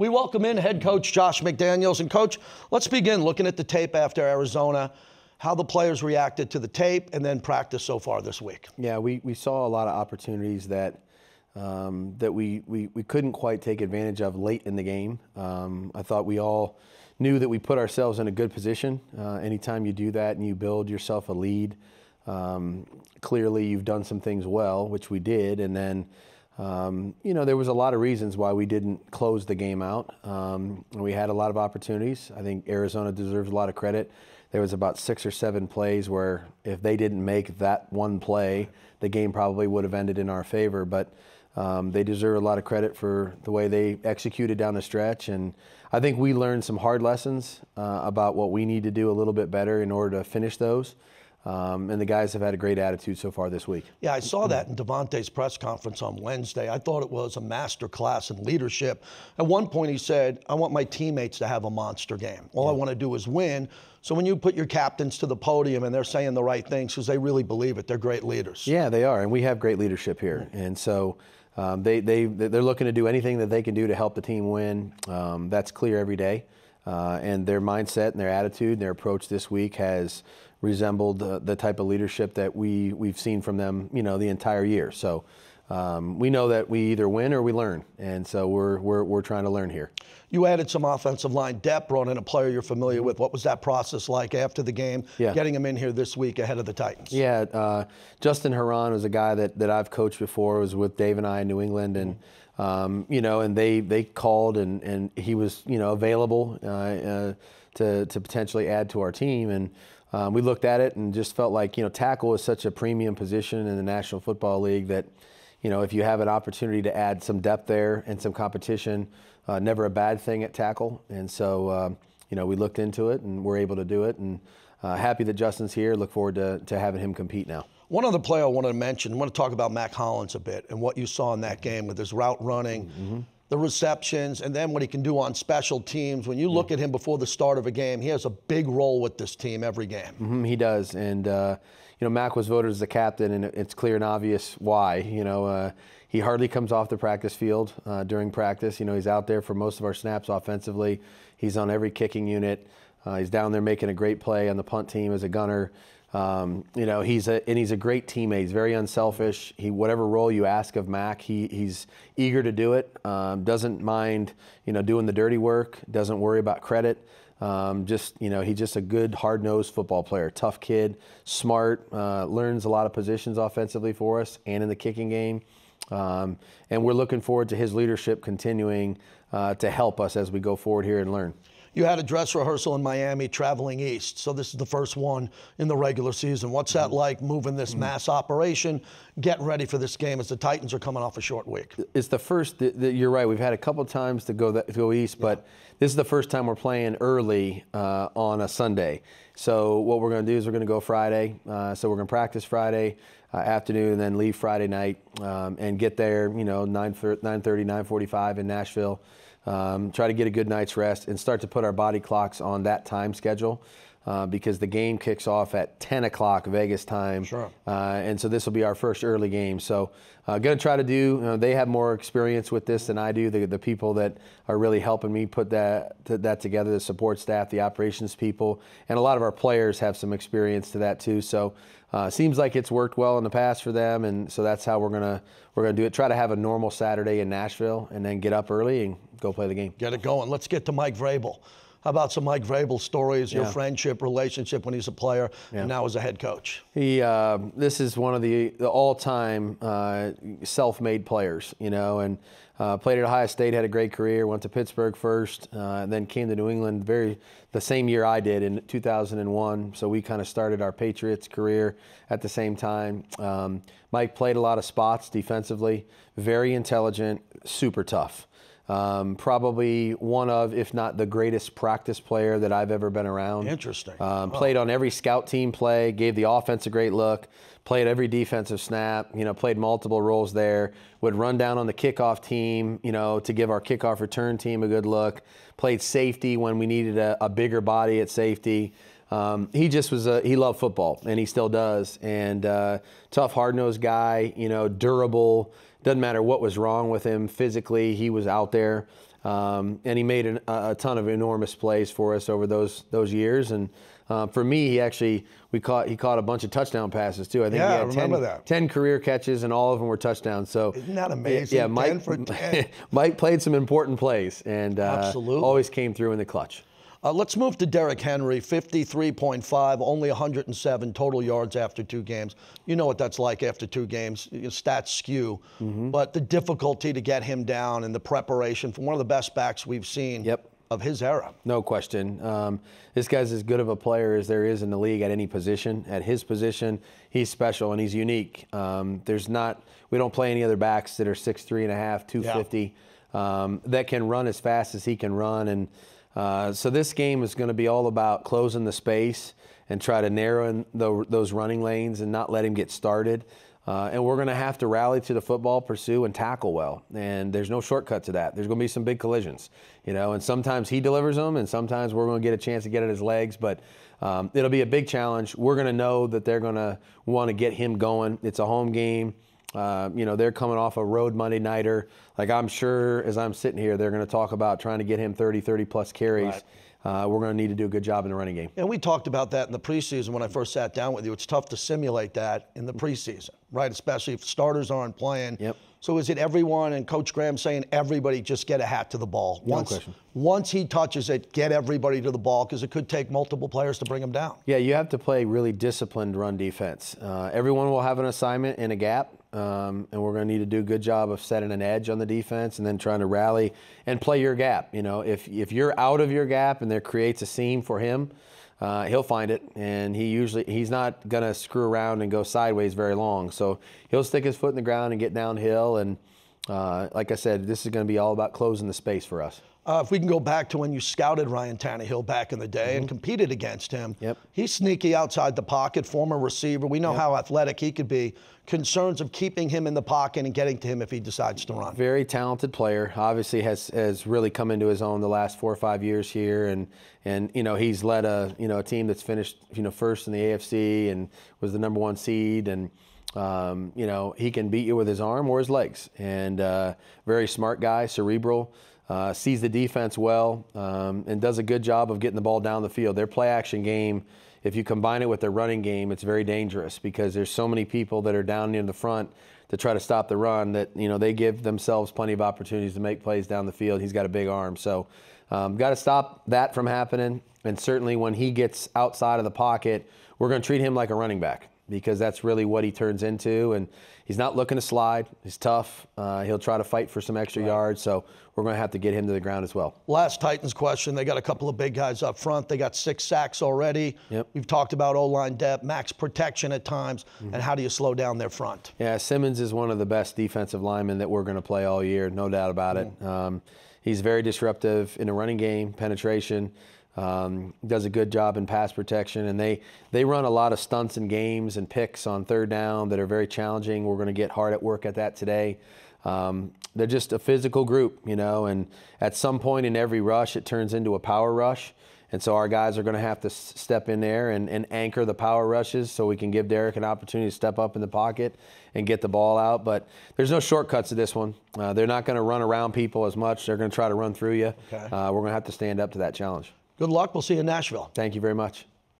We welcome in head coach Josh McDaniels. And coach, let's begin looking at the tape after Arizona, how the players reacted to the tape and then practice so far this week. Yeah, we saw a lot of opportunities that we couldn't quite take advantage of late in the game. I thought we all knew that we put ourselves in a good position. Anytime you do that and you build yourself a lead, clearly you've done some things well, which we did. And then, there was a lot of reasons why we didn't close the game out. We had a lot of opportunities. I think Arizona deserves a lot of credit. There was about 6 or 7 plays where if they didn't make that one play, the game probably would have ended in our favor. But they deserve a lot of credit for the way they executed down the stretch. And I think we learned some hard lessons about what we need to do a little bit better in order to finish those. And the guys have had a great attitude so far this week. Yeah, I saw that in Devontae's press conference on Wednesday. I thought it was a master class in leadership. At one point he said, I want my teammates to have a monster game. All I want to do is win. So when you put your captains to the podium and they're saying the right things because they really believe it, they're great leaders. Yeah, they are. And we have great leadership here. And so they're looking to do anything that they can do to help the team win. That's clear every day. And their mindset and their attitude and their approach this week has resembled the type of leadership that we've seen from them, the entire year. So we know that we either win or we learn, and so we're trying to learn here. You added some offensive line depth, brought in a player you're familiar with. What was that process like after the game, getting him in here this week ahead of the Titans? Yeah, Justin Herron was a guy that I've coached before. Was with Dave and I in New England, and and they called and he was available to potentially add to our team. And we looked at it and just felt like, tackle is such a premium position in the National Football League that, if you have an opportunity to add some depth there and some competition, never a bad thing at tackle. And so, we looked into it and we're able to do it. And happy that Justin's here. Look forward to having him compete now. One other player I wanted to mention, I want to talk about Mac Hollins a bit and what you saw in that game with his route running, the receptions, and then what he can do on special teams. When you look at him before the start of a game, he has a big role with this team every game. He does. And, Mac was voted as the captain, and it's clear and obvious why. He hardly comes off the practice field during practice. He's out there for most of our snaps offensively. He's on every kicking unit. He's down there making a great play on the punt team as a gunner. He's a great teammate. He's very unselfish. Whatever role you ask of Mac, he's eager to do it. Doesn't mind, doing the dirty work. Doesn't worry about credit. He's just a good, hard-nosed football player. Tough kid, smart, learns a lot of positions offensively for us and in the kicking game. And we're looking forward to his leadership continuing to help us as we go forward here and learn. You had a dress rehearsal in Miami, traveling east. So this is the first one in the regular season. What's that like, moving this mass operation, getting ready for this game as the Titans are coming off a short week? It's the first. You're right. We've had a couple times to go east, but this is the first time we're playing early on a Sunday. So what we're going to do is we're going to go Friday. So we're going to practice Friday afternoon and then leave Friday night and get there, 9:30, 9:45 in Nashville. Try to get a good night's rest and start to put our body clocks on that time schedule because the game kicks off at 10 o'clock Vegas time. Sure. And so this will be our first early game. So going to try to do, they have more experience with this than I do, the people that are really helping me put that together, the support staff, the operations people, and a lot of our players have some experience to that too. So seems like it's worked well in the past for them, and so that's how we're gonna do it. Try to have a normal Saturday in Nashville, and then get up early and go play the game. Get it going. Let's get to Mike Vrabel. How about some Mike Vrabel stories? Your friendship, relationship when he's a player, and now as a head coach. This is one of the all-time self-made players, and played at Ohio State, had a great career, went to Pittsburgh first, then came to New England the same year I did in 2001. So we kind of started our Patriots career at the same time. Mike played a lot of spots defensively, very intelligent, super tough. Probably one of, if not the greatest practice player that I've ever been around. Interesting. Played on every scout team play, gave the offense a great look, played every defensive snap, played multiple roles there, would run down on the kickoff team, to give our kickoff return team a good look, played safety when we needed a bigger body at safety. he just was he loved football, and he still does. And tough, hard-nosed guy, durable. Doesn't matter what was wrong with him physically, he was out there. And he made a ton of enormous plays for us over those years. And for me, he caught a bunch of touchdown passes too. I think he had 10 career catches, and all of them were touchdowns. So isn't that amazing? Yeah, Mike, 10 for 10. Mike played some important plays, and absolutely always came through in the clutch. Let's move to Derrick Henry, 53.5, only 107 total yards after 2 games. You know what that's like after 2 games. Stats skew. But the difficulty to get him down and the preparation for one of the best backs we've seen of his era. No question. This guy's as good of a player as there is in the league at any position. At his position, he's special and he's unique. We don't play any other backs that are 6'3.5", 250, that can run as fast as he can run. And so this game is going to be all about closing the space and try to narrow in those running lanes and not let him get started. And we're going to have to rally to the football, pursue, and tackle well. And there's no shortcut to that. There's going to be some big collisions, and sometimes he delivers them, and sometimes we're going to get a chance to get at his legs. But it'll be a big challenge. We're going to know that they're going to want to get him going. It's a home game. They're coming off a road Monday nighter. Like, I'm sure as I'm sitting here, they're going to talk about trying to get him 30-plus carries. Right. We're going to need to do a good job in the running game. And we talked about that in the preseason when I first sat down with you. It's tough to simulate that in the preseason, right? Especially if starters aren't playing. Yep. So is it everyone, and Coach Graham saying everybody just get a hat to the ball? No question. Once he touches it, get everybody to the ball, because it could take multiple players to bring him down. Yeah, you have to play really disciplined run defense. Everyone will have an assignment in a gap, and we're going to need to do a good job of setting an edge on the defense and then trying to rally and play your gap. If you're out of your gap and there creates a seam for him, he'll find it, and he's not going to screw around and go sideways very long. So he'll stick his foot in the ground and get downhill. And like I said, this is going to be all about closing the space for us. If we can go back to when you scouted Ryan Tannehill back in the day and competed against him, Yep. He's sneaky outside the pocket, former receiver. We know how athletic he could be. Concerns of keeping him in the pocket and getting to him if he decides to run. Very talented player. Obviously has really come into his own the last 4 or 5 years here, and he's led a team that's finished first in the AFC and was the #1 seed, and he can beat you with his arm or his legs. And very smart guy, cerebral. Sees the defense well, and does a good job of getting the ball down the field. Their play-action game, if you combine it with their running game, it's very dangerous because there's so many people that are down near the front to try to stop the run that they give themselves plenty of opportunities to make plays down the field. He's got a big arm, so got to stop that from happening. And certainly when he gets outside of the pocket, we're going to treat him like a running back, because that's really what he turns into. And he's not looking to slide. He's tough. He'll try to fight for some extra yards. So we're going to have to get him to the ground as well. Last Titans question. They got a couple of big guys up front. They got 6 sacks already. Yep. We've talked about O-line depth, max protection at times, and how do you slow down their front? Yeah, Simmons is one of the best defensive linemen that we're going to play all year, no doubt about it. He's very disruptive in the running game, penetration. Does a good job in pass protection, and they run a lot of stunts and games and picks on 3rd down that are very challenging. We're going to get hard at work at that today. They're just a physical group, and at some point in every rush, it turns into a power rush. And so our guys are going to have to step in there and anchor the power rushes so we can give Derrick an opportunity to step up in the pocket and get the ball out. But there's no shortcuts to this one. They're not going to run around people as much. They're going to try to run through you. Okay. We're going to have to stand up to that challenge. Good luck. We'll see you in Nashville. Thank you very much.